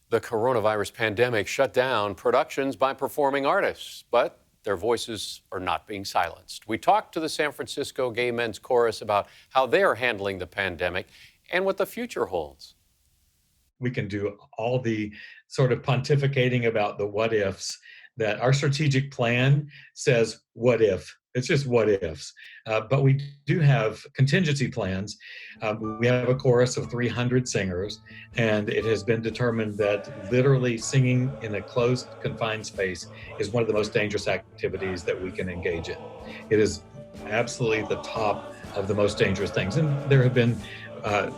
The coronavirus pandemic shut down productions by performing artists, but their voices are not being silenced. We talked to the San Francisco Gay Men's Chorus about how they are handling the pandemic and what the future holds. We can do all the sort of pontificating about the what ifs that our strategic plan says, what if? It's just what ifs. But we do have contingency plans. We have a chorus of 300 singers, and it has been determined that literally singing in a closed, confined space is one of the most dangerous activities that we can engage in. It is absolutely the top of the most dangerous things. And there have been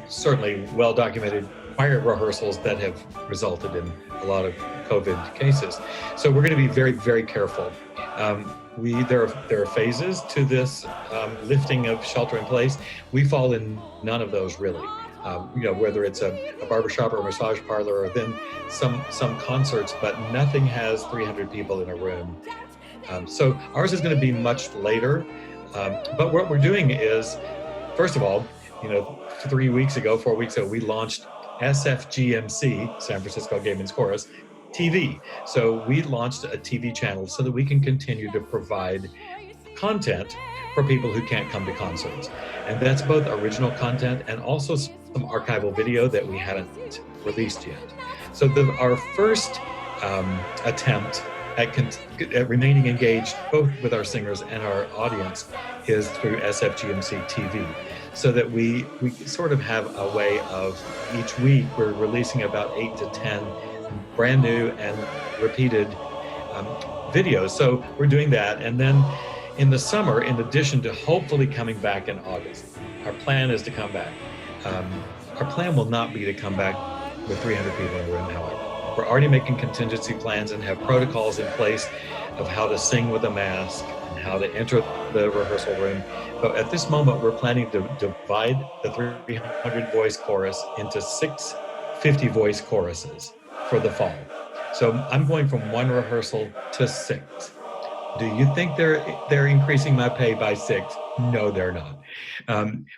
certainly well documented choir rehearsals that have resulted in a lot of COVID cases. So we're going to be very, very careful. There are phases to this lifting of shelter in place. We fall in none of those really. Whether it's a barbershop or a massage parlor, or then some concerts, but nothing has 300 people in a room. So ours is going to be much later. But what we're doing is, first of all, 4 weeks ago, we launched SFGMC, San Francisco Gay Men's Chorus, TV. So we launched a TV channel so that we can continue to provide content for people who can't come to concerts. And that's both original content and also some archival video that we haven't released yet. So our first attempt at remaining engaged both with our singers and our audience is through SFGMC TV, so that we sort of have a way of each week we're releasing about 8 to 10 brand new and repeated videos. So we're doing that. And then in the summer, in addition to hopefully coming back in August, our plan is to come back. Our plan will not be to come back with 300 people in a room, however. We're already making contingency plans and have protocols in place of how to sing with a mask and how to enter the rehearsal room. But at this moment, we're planning to divide the 300 voice chorus into 6 50-voice choruses for the fall. So I'm going from 1 rehearsal to 6. Do you think they're increasing my pay by 6? No, they're not.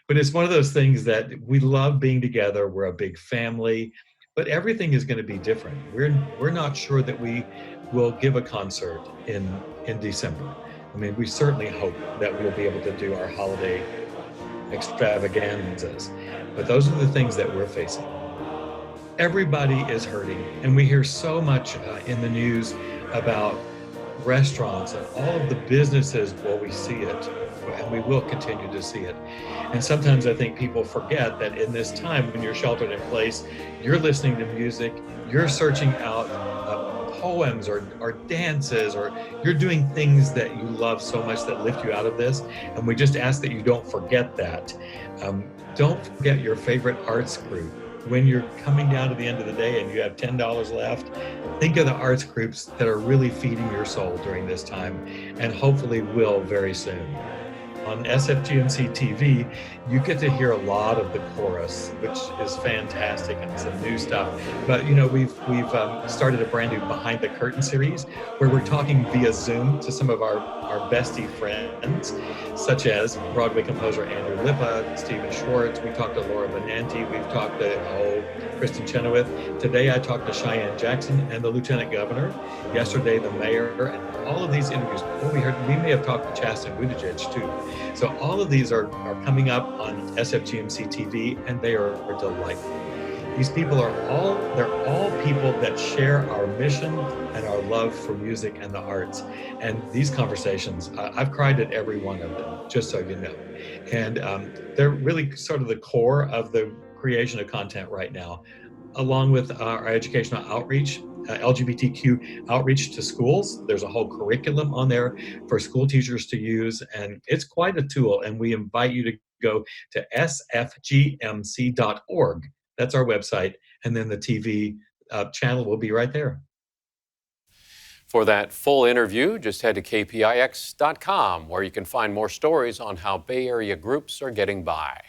But it's one of those things that we love being together. We're a big family, but everything is going to be different. We're not sure that we will give a concert in December. I mean, we certainly hope that we'll be able to do our holiday extravaganzas, but those are the things that we're facing. Everybody is hurting, and we hear so much in the news about restaurants and all of the businesses. Well, we see it, and we will continue to see it. And sometimes I think people forget that in this time when you're sheltered in place, you're listening to music, you're searching out poems or dances, or you're doing things that you love so much that lift you out of this. And we just ask that you don't forget that. Don't forget your favorite arts group. When you're coming down to the end of the day and you have $10 left, think of the arts groups that are really feeding your soul during this time, and hopefully will very soon. On SFGMC TV, you get to hear a lot of the chorus, which is fantastic, and some new stuff. But we've started a brand new Behind the Curtain series where we're talking via Zoom to some of our bestie friends, such as Broadway composer Andrew Lippa, Stephen Schwartz. We talked to Laura Benanti. We've talked to Kristen Chenoweth. Today I talked to Cheyenne Jackson and the Lieutenant Governor. Yesterday the mayor, and all of these interviews. We may have talked to Chasten Buttigieg too. So all of these are coming up on SFGMC TV, and they are delightful. These people they're all people that share our mission and our love for music and the arts. And these conversations, I've cried at every one of them, just so you know. And they're really sort of the core of the creation of content right now, along with our educational outreach, LGBTQ outreach to schools. There's a whole curriculum on there for school teachers to use, and it's quite a tool. And we invite you to go to sfgmc.org. That's our website, and then the TV channel will be right there. For that full interview, just head to kpix.com, where you can find more stories on how Bay Area groups are getting by.